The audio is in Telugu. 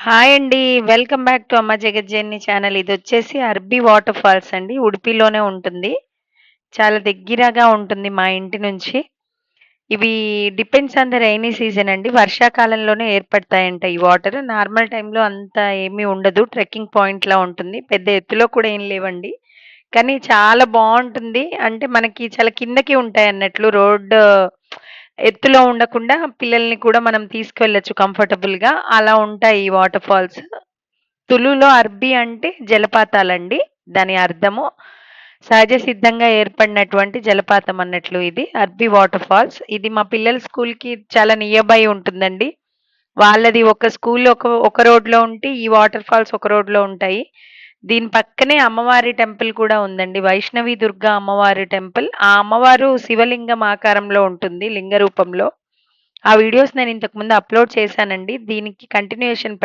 హాయ్ అండి. వెల్కమ్ బ్యాక్ టు అమ్మ జగజ్జనని ఛానల్. ఇదొచ్చేసి అరబ్బీ వాటర్ ఫాల్స్ అండి. ఉడిపిలోనే ఉంటుంది. చాలా దగ్గరగా ఉంటుంది మా ఇంటి నుంచి. ఇవి depends on the rainy season అండి. వర్షాకాలంలోనే ఏర్పడతాయంట ఈ వాటర్. నార్మల్ టైమ్‌లో అంత ఏమీ ఉండదు. ట్రెక్కింగ్ పాయింట్‌లా ఉంటుంది. పెద్ద ఎత్తులో కూడా ఏం లేవండి. కానీ చాలా బావుంటుంది. అంటే మనకి చాలా కిందకి ఉంటాయన్నట్లు రోడ్ ఎత్తులో ఉండకుండా పిల్లల్ని కూడా మనం తీసుకెళ్ళొచ్చు కంఫర్టబుల్‌గా. అలా ఉంటాయి ఈ వాటర్ ఫాల్స్. తులులో అర్బీ అంటే జలపాతాలండి. దాని అర్థము. సహజ సిద్ధంగా ఏర్పడినటువంటి జలపాతం అన్నట్లు ఇది. Arbi water falls. ఇది మా పిల్లల స్కూల్‌కి చాలా నియర్ బై ఉంటుందండి. వాళ్ళది ఒక స్కూల్ ఒక రోడ్‌లో ఉంటే, ఈ వాటర్ ఫాల్స్ ఒక రోడ్‌లో ఉంటాయి. దీని పక్కనే అమ్మవారి టెంపుల్ కూడా ఉందండి. వైష్ణవి దుర్గా అమ్మవారి టెంపుల్. ఆ అమ్మవారు శివలింగం ఆకారంలో ఉంటుంది లింగ రూపంలో. ఆ వీడియోస్ నేను ఇంతకు ముందు అప్‌లోడ్ చేశానండి. దీనికి కంటిన్యూయేషన్